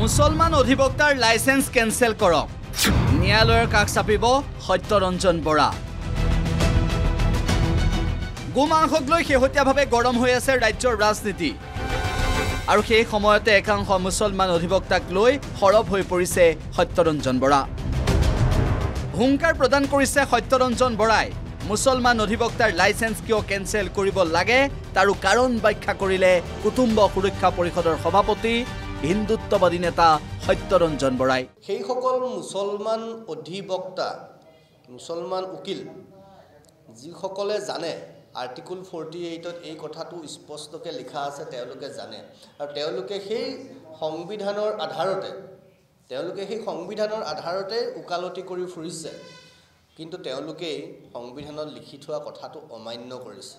মুছলমান অধিবক্তাৰ licence cancel কৰক ন্যায়ালয়ৰ কাষ চাপিব সত্যৰঞ্জন বৰা গোমাংসক লৈ শেহতীয়াভাৱে গৰম হৈ আছে ৰাজ্যৰ ৰাজনীতি আৰু সেই সময়তে একাংশ মুছলমান অধিবক্তাক লৈ সৰব হৈ পৰিছে সত্যৰঞ্জন বৰা হুংকাৰ প্ৰদান কৰিছে সত্যৰঞ্জন বৰাই মুছলমান অধিবক্তাৰ লাইসেন্স কিয় কেন্সেল কৰিব লাগে তাৰো কাৰণ ব্যাখ্যা কৰিলে কুটুম্ব সুৰক্ষা পৰিষদৰ সভাপতি হিন্দুত্ববাদী নেতা সত্যৰঞ্জন বৰাই সেই সকল মুছলমান অধিবক্তা মুছলমান উকিল যিসকলে জানে আৰ্টিকল 48ত এই কথাটো স্পষ্টকৈ লিখা আছে তেওঁলোকে জানে আৰু তেওঁলোকে সেই সংবিধানৰ আধাৰতে উকালতি কৰি ফুৰিছে কিন্তু তেওঁলোকে সংবিধানত লিখি থোৱা কথাটো অমান্য কৰিছে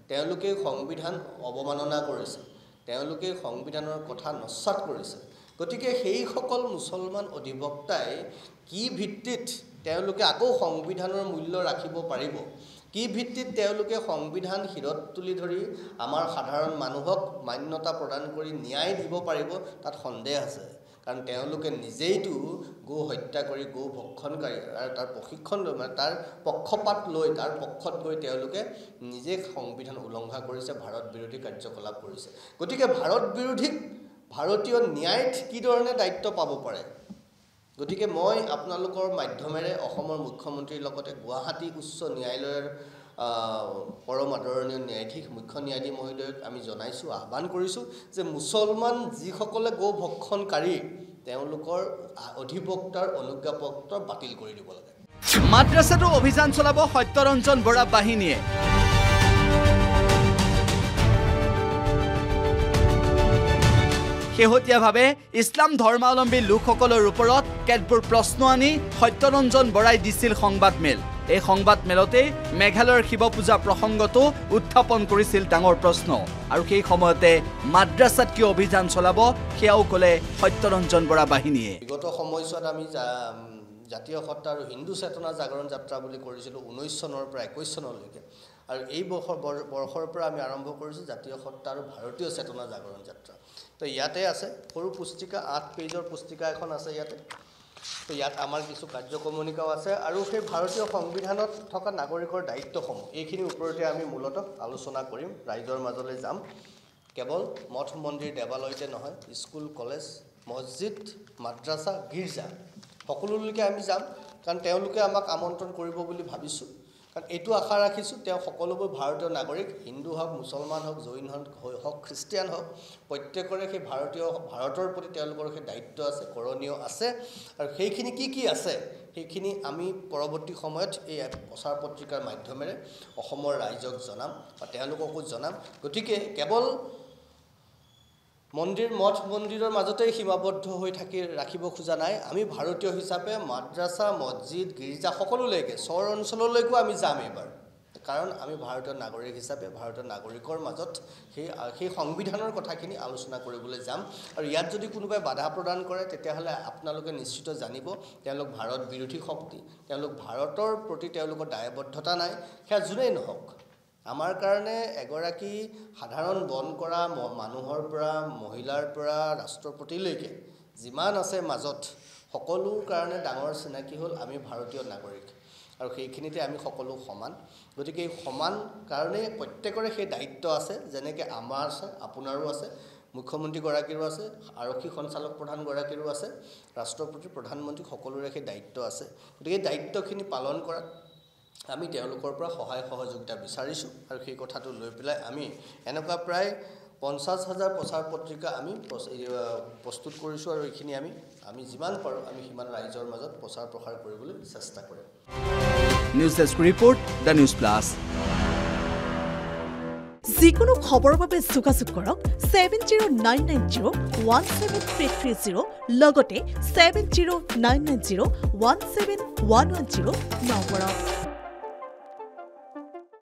তেওঁলোকে সংবিধান অৱমাননা কৰিছে তেওঁলোকে সংবিধানৰ কথা নস্যাৎ কৰিছে গতিকে সেই সকল মুছলমান অধিবক্তাই কি ভিত্তিত তেওঁলোকে আকৌ সংবিধানৰ মূল্য ৰাখিব পাৰিব কি ভিত্তিত তেওঁলোকে সংবিধান হিৰত তুলি ধৰি আমাৰ সাধাৰণ মানুহক মান্যতা প্ৰদান কৰি ন্যায় দিব পাৰিব তাত সন্দেহ আছে কাৰণ তেওঁলোকে নিজেইটো গো হত্যা কৰি গো ভক্ষণকাৰী আৰু তাৰ প্ৰশিক্ষণ লৈ মানে তাৰ পক্ষপাত লৈ তাৰ পক্ষত গৈ তেওঁলোকে নিজে সংবিধান উলংঘা কৰিছে ভাৰত বিৰোধী কাৰ্যকলাপ কৰিছে গতিকে ভাৰত বিৰোধী ভাৰতীয় ন্যায়ত কি ধৰণে দায়িত্ব পাব পাৰে গতিকে মই আপোনালোকৰ মাধ্যমেৰে অসমৰ মুখ্যমন্ত্ৰীৰ লগতে গুৱাহাটী উচ্চ ন্যায়ালয়ৰ পৰম আদৰণীয় ন্যায়াধীশ মুখ্য ন্যায়াধীশ মহোদয়ক আমি জনাইছো আহ্বান কৰিছো যে মুছলমান যিসকলে গো ভক্ষণকাৰী তেওঁলোকৰ অধিবক্তাৰ অনুজ্ঞাপত্ৰ বাতিল কৰি দিব লাগে মাদ্ৰাসাটো অভিযান চলাব সত্যৰঞ্জন বৰা বাহিনীয়ে শেহতীয়াভাৱে ইছলাম ধৰ্মাৱলম্বী লোকসকলৰ ওপৰত কেতবোৰ প্ৰশ্ন আনি সত্যৰঞ্জন বৰাই দিছিল সংবাদমেল এই সংবাদমেলতে মেঘালয়ৰ শিৱ পূজা প্ৰসংগটো উত্থাপন কৰিছিল ডাঙৰ প্ৰশ্ন আৰু সেই সময়তে মাদ্ৰাসাত কি অভিযান চলাব সেয়াও ক'লে সত্যৰঞ্জন বৰা বাহিনীয়ে বিগত সময়ছোৱাত আমি জাতীয় সত্তা আৰু হিন্দু চেতনা জাগৰণ যাত্ৰা বুলি কৰিছিলো 19 চনৰ পৰা 21 চনলৈকে আৰু এই বৰ্ষৰ পৰা আমি আৰম্ভ কৰিছো জাতীয় সত্তা আৰু ভাৰতীয় চেতনা জাগৰণ যাত্ৰা তো ইয়াতে আছে সৰু পুস্তিকা 8 পেজৰ পুস্তিকা এখন আছে ইয়াতে তো ইয়াত আমাৰ কিছু কাৰ্যকমনিকাও আছে আৰু সেই ভাৰতীয় সংবিধানত থকা নাগৰিকৰ দায়িত্বসমূহ এইখিনি ওপৰতে আমি মূলতঃ আলোচনা কৰিম ৰাইজৰ মাজলৈ যাম কেৱল মঠ মন্দিৰ দেৱালয়তে নহয় স্কুল কলেজ মছজিদ মাদ্ৰাসা গীৰ্জা সকলোলৈকে আমি যাম কাৰণ তেওঁলোকে আমাক আমন্ত্ৰণ কৰিব বুলি ভাবিছো কাৰণ এইটো আশা ৰাখিছো তেওঁ সকলোবোৰ ভাৰতীয় নাগৰিক হিন্দু হওক মুছলমান হওক জৈন হওক খ্ৰীষ্টিয়ান হওক প্ৰত্যেকৰে সেই ভাৰতৰ প্ৰতি তেওঁলোকৰ সেই দায়িত্ব আছে কৰণীয় আছে আৰু সেইখিনি কি আছে সেইখিনি আমি পৰৱৰ্তী সময়ত এই প্ৰচাৰ পত্ৰিকাৰ মাধ্যমেৰে অসমৰ ৰাইজক জনাম বা তেওঁলোককো জনাম গতিকে কেৱল মঠ মন্দিৰৰ মাজতে সীমাবদ্ধ হৈ ৰাখিব খোজা নাই আমি ভাৰতীয় হিচাপে মাদ্ৰাসা মছজিদ গীৰ্জা সকলোলৈকে চহৰ অঞ্চললৈকো আমি যাম এবাৰ কাৰণ আমি ভাৰতীয় নাগৰিক হিচাপে ভাৰতীয় নাগৰিকৰ মাজত সেই সংবিধানৰ কথাখিনি আলোচনা কৰিবলৈ যাম আৰু ইয়াত যদি কোনোবাই বাধা প্ৰদান কৰে তেতিয়াহ'লে আপোনালোকে নিশ্চিত জানিব তেওঁলোক ভাৰত বিৰোধী শক্তি তেওঁলোক ভাৰতৰ প্ৰতি তেওঁলোকৰ দায়বদ্ধতা নাই সেয়া যোনেই নহওক আমাৰ কাৰণে এগৰাকী সাধাৰণ বন কৰা মানুহৰ পৰা মহিলাৰ পৰা ৰাষ্ট্ৰপতিলৈকে যিমান আছে মাজত সকলো কাৰণে ডাঙৰ চিনাকি হ'ল আমি ভাৰতীয় নাগৰিক আৰু সেইখিনিতে আমি সকলো সমান গতিকে এই সমান কাৰণে প্ৰত্যেকৰে সেই দায়িত্ব আছে যেনেকৈ আমাৰ আছে আপোনাৰো আছে মুখ্যমন্ত্ৰী গৰাকীৰো আছে আৰক্ষী সঞ্চালক প্ৰধান গৰাকীৰো আছে ৰাষ্ট্ৰপতি প্ৰধানমন্ত্ৰী সকলোৰে সেই দায়িত্ব আছে গতিকে এই দায়িত্বখিনি পালন কৰাত আমি তেওঁলোকৰ পৰা সহায় সহযোগিতা বিচাৰিছো আৰু সেই কথাটো লৈ পেলাই আমি এনেকুৱা প্ৰায় 50,000 প্ৰচাৰ পত্ৰিকা আমি প্ৰস্তুত কৰিছো আৰু এইখিনি আমি যিমান পাৰো আমি সিমান ৰাইজৰ মাজত প্ৰচাৰ প্ৰসাৰ কৰিবলৈ চেষ্টা কৰিম news desk report the news plus যিকোনো খবৰৰ বাবে যোগাযোগ কৰক 7099017330 লগতে 7099017110 নম্বৰত